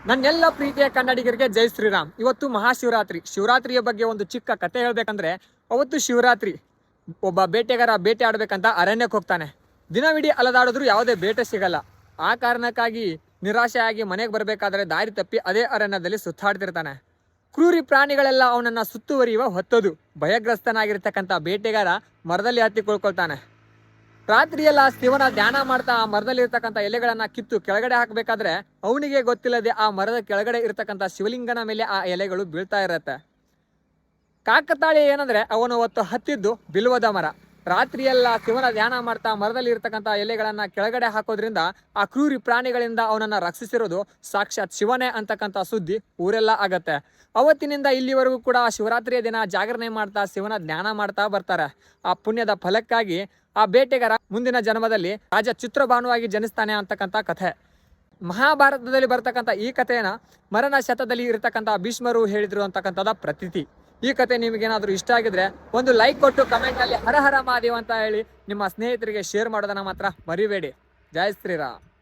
ನನ್ನೆಲ್ಲ ಪ್ರೀತಿಯ ಕನ್ನಡಿಗರಿಗೆ ಜೈ ಶ್ರೀರಾಮ್. ಇವತ್ತು ಮಹಾಶಿವರಾತ್ರಿ. ಶಿವರಾತ್ರಿಯ ಬಗ್ಗೆ ಒಂದು ಚಿಕ್ಕ ಕತೆ ಹೇಳ್ಬೇಕಂದ್ರೆ, ಅವತ್ತು ಶಿವರಾತ್ರಿ ಒಬ್ಬ ಬೇಟೆಗಾರ ಬೇಟೆ ಆಡ್ಬೇಕಂತ ಅರಣ್ಯಕ್ಕೆ ಹೋಗ್ತಾನೆ. ದಿನವಿಡೀ ಅಲದಾಡಿದ್ರು ಯಾವುದೇ ಬೇಟೆ ಸಿಗಲ್ಲ. ಆ ಕಾರಣಕ್ಕಾಗಿ ನಿರಾಶೆಯಾಗಿ ಮನೆಗೆ ಬರಬೇಕಾದ್ರೆ ದಾರಿ ತಪ್ಪಿ ಅದೇ ಅರಣ್ಯದಲ್ಲಿ ಸುತ್ತಾಡ್ತಿರ್ತಾನೆ. ಕ್ರೂರಿ ಪ್ರಾಣಿಗಳೆಲ್ಲ ಅವನನ್ನ ಸುತ್ತುವರಿಯುವ ಹೊತ್ತದು. ಭಯಗ್ರಸ್ತನಾಗಿರ್ತಕ್ಕಂಥ ಬೇಟೆಗಾರ ಮರದಲ್ಲಿ ಹತ್ತಿ ಕುಳ್ಕೊಳ್ತಾನೆ. ರಾತ್ರಿಯೆಲ್ಲ ಶಿವನ ಧ್ಯಾನ ಮಾಡ್ತಾ ಆ ಮರದಲ್ಲಿ ಇರ್ತಕ್ಕಂಥ ಎಲೆಗಳನ್ನ ಕಿತ್ತು ಕೆಳಗಡೆ ಹಾಕಬೇಕಾದ್ರೆ ಅವನಿಗೆ ಗೊತ್ತಿಲ್ಲದೆ ಆ ಮರದ ಕೆಳಗಡೆ ಇರ್ತಕ್ಕಂಥ ಶಿವಲಿಂಗನ ಮೇಲೆ ಆ ಎಲೆಗಳು ಬೀಳ್ತಾ ಇರತ್ತೆ. ಕಾಕತಾಳಿ ಏನಂದ್ರೆ ಅವನು ಅವತ್ತು ಹತ್ತಿದ್ದು ಬಿಲ್ವದ ಮರ. ರಾತ್ರಿಯೆಲ್ಲ ಶಿವನ ಧ್ಯಾನ ಮಾಡ್ತಾ ಮರದಲ್ಲಿ ಇರ್ತಕ್ಕಂಥ ಎಲೆಗಳನ್ನ ಕೆಳಗಡೆ ಹಾಕೋದ್ರಿಂದ ಆ ಕ್ರೂರಿ ಪ್ರಾಣಿಗಳಿಂದ ಅವನನ್ನ ರಕ್ಷಿಸಿರೋದು ಸಾಕ್ಷಾತ್ ಶಿವನೇ ಅಂತಕ್ಕಂಥ ಸುದ್ದಿ ಊರೆಲ್ಲ ಆಗತ್ತೆ. ಅವತ್ತಿನಿಂದ ಇಲ್ಲಿವರೆಗೂ ಕೂಡ ಶಿವರಾತ್ರಿಯ ದಿನ ಜಾಗರಣೆ ಮಾಡ್ತಾ ಶಿವನ ಧ್ಯಾನ ಮಾಡ್ತಾ ಬರ್ತಾರೆ. ಆ ಪುಣ್ಯದ ಫಲಕ್ಕಾಗಿ ಆ ಬೇಟೆಗಾರ ಮುಂದಿನ ಜನ್ಮದಲ್ಲಿ ರಾಜ ಚಿತ್ರಭಾನುವಾಗಿ ಜನಿಸ್ತಾನೆ ಅಂತಕ್ಕಂಥ ಕಥೆ. ಮಹಾಭಾರತದಲ್ಲಿ ಬರ್ತಕ್ಕಂಥ ಈ ಕಥೆಯನ್ನ ಮರಣ ಶತದಲ್ಲಿ ಇರತಕ್ಕಂಥ ಭೀಷ್ಮರು ಹೇಳಿದ್ರು ಅಂತಕ್ಕಂಥದ ಪ್ರತೀತಿ. ಈ ಕತೆ ನಿಮಗೇನಾದ್ರೂ ಇಷ್ಟ ಆಗಿದ್ರೆ ಒಂದು ಲೈಕ್ ಕೊಟ್ಟು ಕಮೆಂಟ್ ಅಲ್ಲಿ ಹರ ಹರ ಮಹಾದೇವ್ ಅಂತ ಹೇಳಿ ನಿಮ್ಮ ಸ್ನೇಹಿತರಿಗೆ ಶೇರ್ ಮಾಡೋದನ್ನ ಮಾತ್ರ ಮರಿಬೇಡಿ. ಜೈ ಶ್ರೀರಾಮ್.